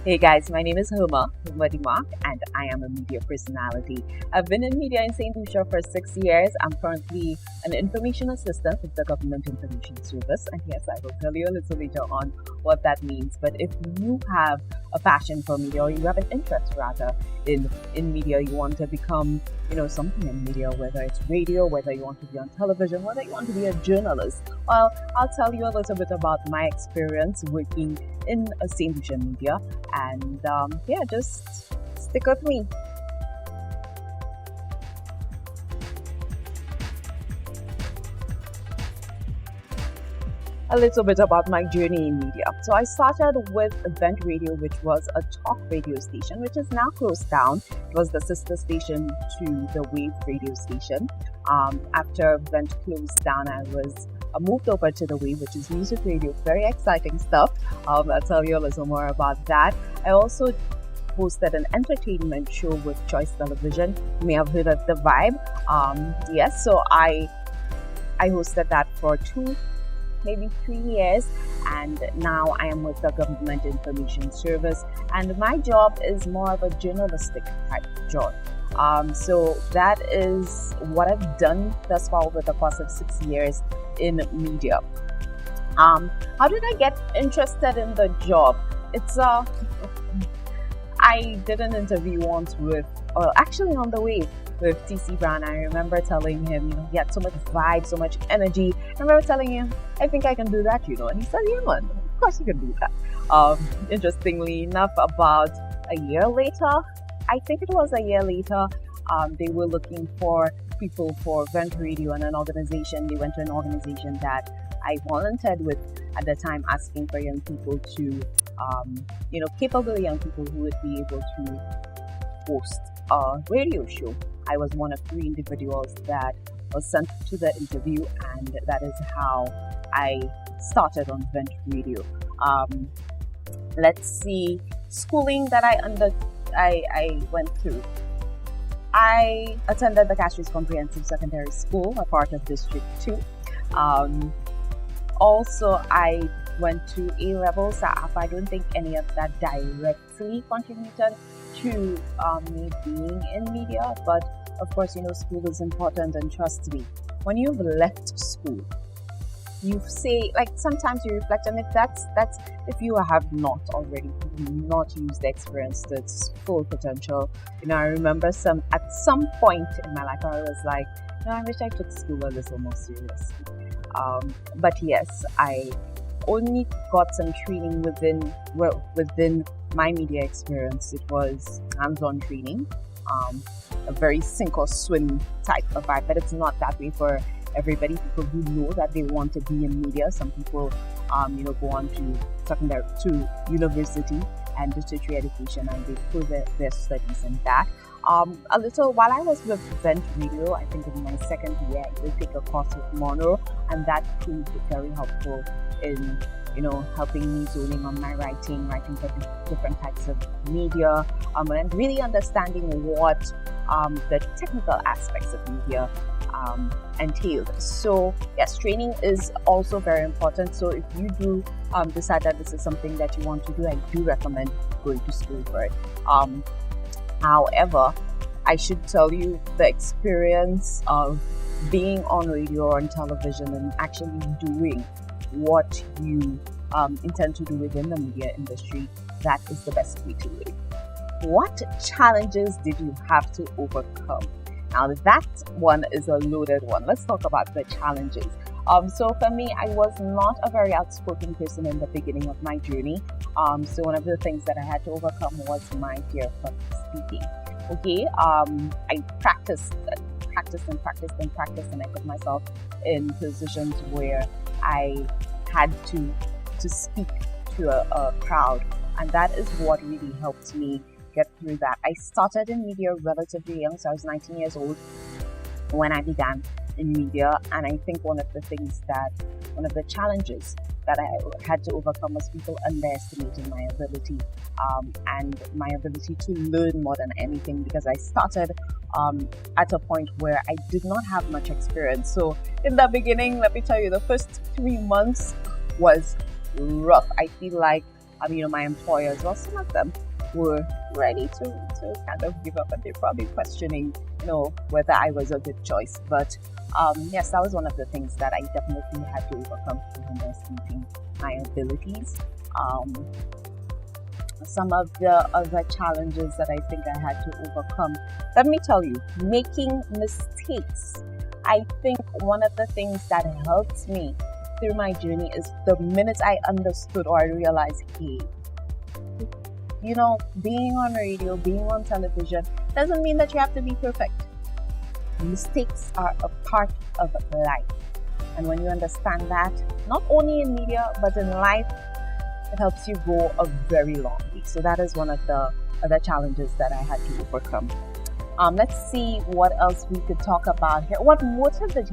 Hey guys, my name is Herma Demacque, and I am a media personality. I've been in media in St. Lucia for 6 years. I'm currently an information assistant with the Government Information Service, and yes, I will tell you a little later on what that means. But if you have a passion for media, or you have an interest rather in media, you want to become something in media, whether it's radio, whether you want to be on television, whether you want to be a journalist, well, I'll tell you a little bit about my experience working in a St. Lucia media, and just stick with me. A little bit about my journey in media. So I started with Event Radio, which was a talk radio station, which is now closed down. It was the sister station to the Wave radio station. After Event closed down, I moved over to the Wave, which is music radio. Very exciting stuff. I'll tell you a little more about that. I also hosted an entertainment show with Choice Television. You may have heard of The Vibe. So I hosted that for maybe 3 years, and now I am with the Government Information Service, and my job is more of a journalistic type job. So that is what I've done thus far over the course of 6 years in media. How did I get interested in the job? I did an interview once actually on the Wave with TC Brown. I remember telling him, he had so much vibe, so much energy. I remember telling him, I think I can do that, and he said, yeah, man, of course you can do that. Interestingly enough, about a year later, I think it was a year later, they were looking for people for Event Radio and an organization. They went to an organization that I volunteered with at the time, asking for young people to, capable young people who would be able to host a radio show. I was one of 3 individuals that was sent to the interview, and that is how I started on Event Radio. Let's see, schooling that I went through. I attended the Castries Comprehensive Secondary School, a part of District 2. Also, I went to A-level, so I don't think any of that directly contributed to me being in media, but of course, school is important, and trust me, when you've left school, you say, sometimes you reflect on it, that's if you have not already not used the experience to its full potential. I remember at some point in my life, I was like, I wish I took school a little more seriously. But yes, I only got some training within my media experience. It was hands-on training, a very sink or swim type of vibe, but it's not that way for everybody. People who know that they want to be in media, some people go on to university and do tertiary education, and they pull their studies in that. A little while I was with Event Radio, I think in my second year, I did take a course with Monroe, and that proved very helpful in helping me zoning on my writing for different types of media, and really understanding what the technical aspects of media entailed. So yes, training is also very important. So if you do decide that this is something that you want to do, I do recommend going to school for it. However, I should tell you the experience of being on radio or on television and actually doing what you intend to do within the media industry, that is the best way to live. What challenges did you have to overcome? Now that one is a loaded one. Let's talk about the challenges. So for me, I was not a very outspoken person in the beginning of my journey. So one of the things that I had to overcome was my fear of public speaking. Okay, I practiced, and I put myself in positions where I had to speak to a crowd, and that is what really helped me get through that. I started in media relatively young, so I was 19 years old when I began in media, and I think one of the challenges that I had to overcome was people underestimating my ability and my ability to learn more than anything, because I started at a point where I did not have much experience. So in the beginning, let me tell you, the first 3 months was rough. I feel like my employers, well, some of them were ready to kind of give up, and they're probably questioning, whether I was a good choice. But yes, that was one of the things that I definitely had to overcome through understanding my abilities. Some of the other challenges that I think I had to overcome, let me tell you, making mistakes. I think one of the things that helps me through my journey is the minute I understood or I realized, hey, being on radio, being on television doesn't mean that you have to be perfect. Mistakes are a part of life. And when you understand that, not only in media, but in life, it helps you go a very long way. So that is one of the other challenges that I had to overcome. Let's see what else we could talk about here. What motivated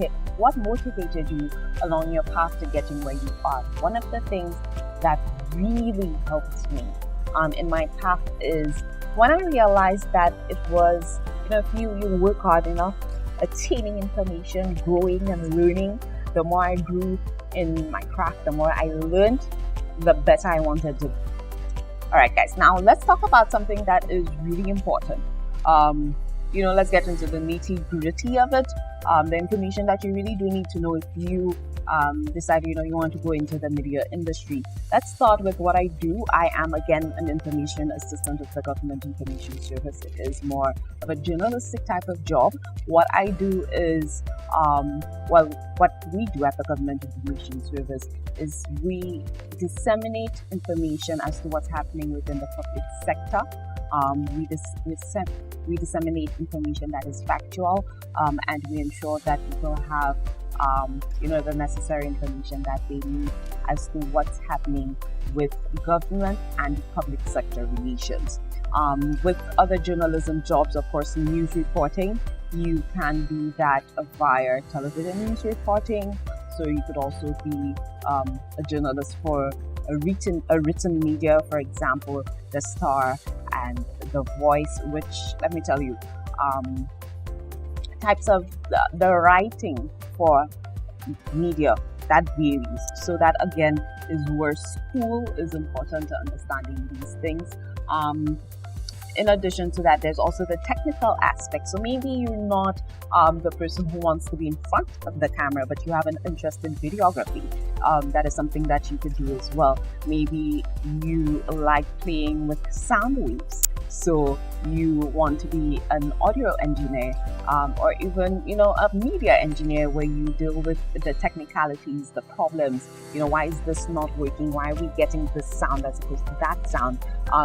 you along your path to getting where you are? One of the things that really helped me in my path is when I realized that it was, if you work hard enough, attaining information, growing and learning, the more I grew in my craft, the more I learned, the better I wanted to be. All right, guys, now let's talk about something that is really important. Let's get into the nitty-gritty of it. The information that you really do need to know if you decide, you want to go into the media industry. Let's start with what I do. I am, again, an information assistant with the Government Information Service. It is more of a journalistic type of job. What I do is, what we do at the Government Information Service is we disseminate information as to what's happening within the public sector. We disseminate information that is factual, and we ensure that people have the necessary information that they need as to what's happening with government and public sector relations. With other journalism jobs, of course, news reporting, you can do that via television news reporting. So you could also be a journalist for a written media, for example, The Star and The Voice, which, let me tell you, types of the writing for media, that varies. So that, again, is where school is important to understanding these things. In addition to that, there's also the technical aspect. So maybe you're not the person who wants to be in front of the camera, but you have an interest in videography. That is something that you could do as well. Maybe you like playing with sound waves, so you want to be an audio engineer, or even, a media engineer, where you deal with the technicalities, the problems. Why is this not working? Why are we getting this sound as opposed to that sound?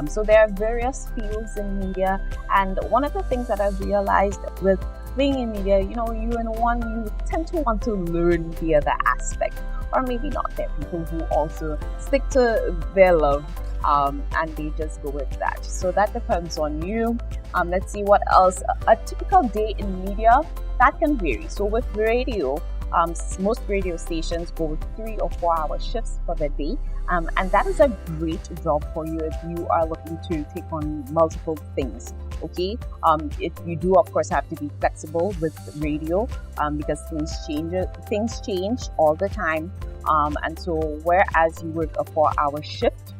So there are various fields in media, and one of the things that I've realized with being in media, you tend to want to learn the other aspect, or maybe not. There are people who also stick to their love, and they just go with that. So that depends on you. Let's see what else. A typical day in media, that can vary. So with radio, most radio stations go with 3 or 4 hour shifts for the day. And that is a great job for you if you are looking to take on multiple things. Okay, if you do, of course, have to be flexible with radio, because things change all the time. And so whereas you work a 4 hour shift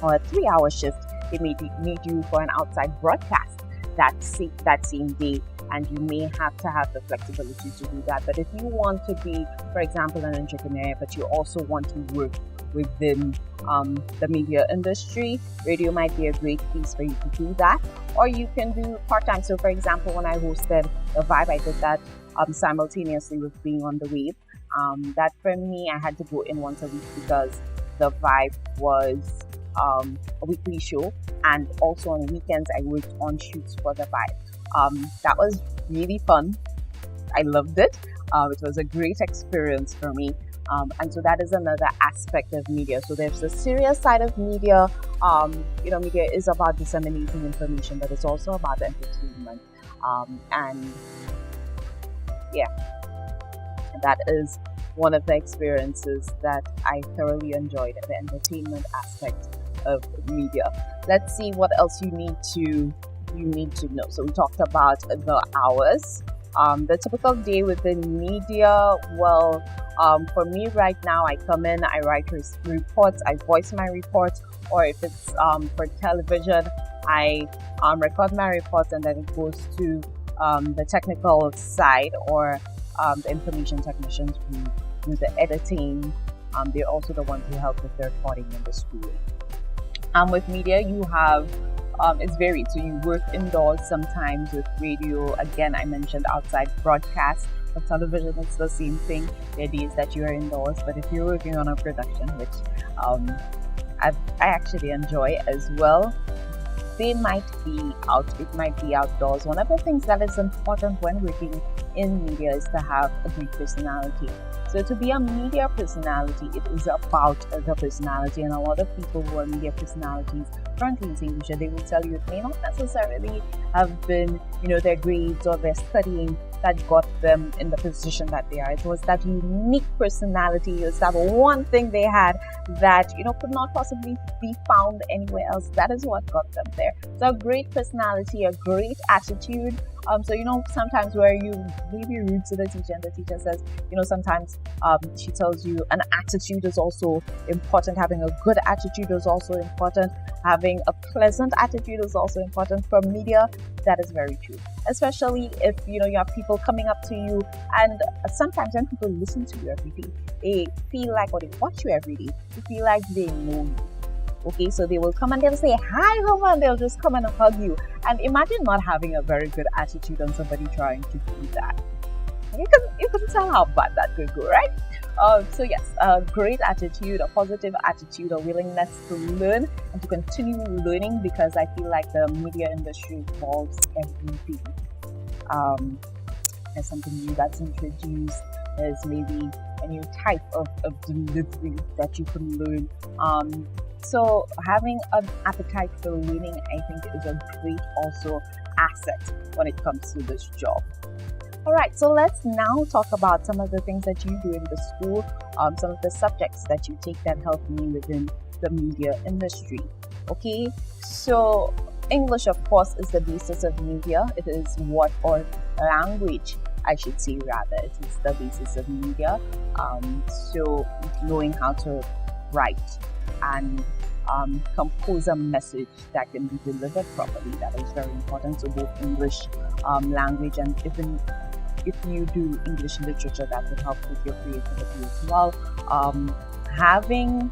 or a 3 hour shift, they may need you for an outside broadcast that same day, and you may have to have the flexibility to do that. But if you want to be, for example, an entrepreneur, but you also want to work within the media industry, radio might be a great place for you to do that. Or you can do part-time. So for example, when I hosted The Vibe, I did that simultaneously with being on the wave. That for me, I had to go in once a week because The Vibe was a weekly show, and also on weekends I worked on shoots for The Vibe. That was really fun. I loved it. It was a great experience for me. And so that is another aspect of media. So there's the serious side of media. Media is about disseminating information, but it's also about entertainment. And yeah, that is one of the experiences that I thoroughly enjoyed, the entertainment aspect of media. Let's see what else you need to know. So we talked about the hours. The typical day within media, well, for me right now, I come in, I write reports, I voice my reports, or if it's for television, I record my reports and then it goes to the technical side, or the information technicians who do the editing. They're also the ones who help with the recording and the schooling. With media, you have it's varied. So you work indoors sometimes with radio. Again, I mentioned outside broadcast. For television, it's the same thing. There are days that you are indoors, but if you're working on a production, which I actually enjoy as well, they might be out. It might be outdoors. One of the things that is important when working in media is to have a great personality. So to be a media personality, it is about the personality. And a lot of people who are media personalities currently in St. Lucia, they will tell you it may not necessarily have been, their grades or their studying that got them in the position that they are. It was that unique personality. It was that one thing they had that, could not possibly be found anywhere else. That is what got them there. So a great personality, a great attitude. So, sometimes where you may be rude to the teacher and the teacher says, sometimes she tells you an attitude is also important. Having a good attitude is also important. Having a pleasant attitude is also important. For media, that is very true. Especially if, you have people coming up to you, and sometimes when people listen to you every day, they feel like, or they watch you every day, they feel like they know you. Okay, so they will come and they'll say, "Hi, Herma," and they'll just come and hug you. And imagine not having a very good attitude and somebody trying to do that. You can tell how bad that could go, right? So yes, a great attitude, a positive attitude, a willingness to learn and to continue learning, because I feel like the media industry evolves every day. There's something new that's introduced. There's maybe a new type of delivery that you can learn. So having an appetite for learning, I think, is a great also asset when it comes to this job. All right, so let's now talk about some of the things that you do in the school, some of the subjects that you take that help me within the media industry. Okay, so English, of course, is the basis of media. It is or language, I should say, rather. It is the basis of media. So knowing how to write and compose a message that can be delivered properly, that is very important. So both English language, and even if you do English literature, that would help with your creativity as well. Having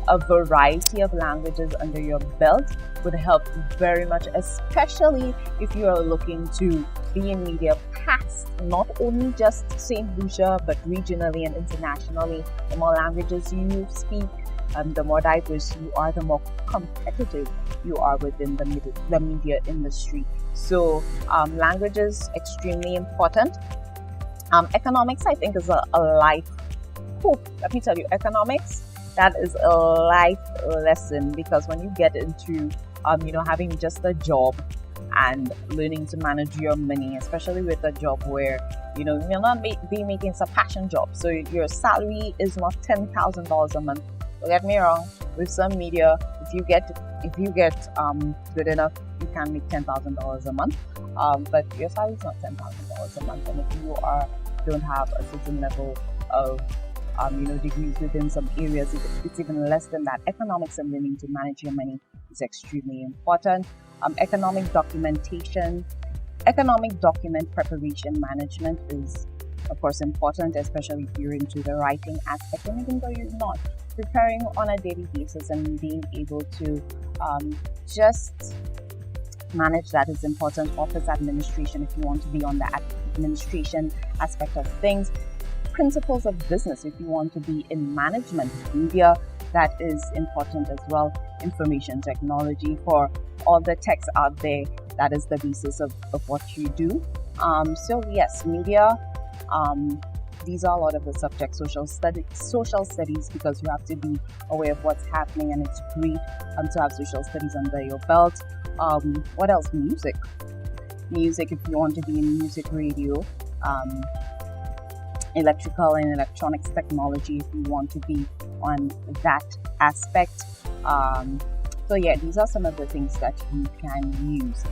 a variety of languages under your belt would help very much, especially if you are looking to be in media past not only just St. Lucia, but regionally and internationally. The more languages you speak, the more diverse you are, the more competitive you are within the media industry. So languages, extremely important. Economics, I think, is a life. Let me tell you, economics, that is a life lesson, because when you get into having just a job and learning to manage your money, especially with a job where you're not be making some passion job, so your salary is not $10,000 a month. Don't get me wrong, with some media, if you get good enough, you can make $10,000 a month, but your salary is not $10,000 a month. And if you don't have a certain level of degrees within some areas, it's even less than that. Economics and learning to manage your money is extremely important. Economic document preparation management is, of course, important, especially if you're into the writing aspect. And even though you're not, preparing on a daily basis and being able to just manage that is important. Office administration, if you want to be on the administration aspect of things. Principles of business, if you want to be in management. Media, that is important as well. Information technology, for all the techs out there, that is the basis of what you do. So yes, media, these are a lot of the subjects. Social studies, because you have to be aware of what's happening, and it's great to have social studies under your belt. What else? Music, if you want to be in music, radio, electrical and electronics technology, if you want to be on that aspect. So yeah, these are some of the things that you can use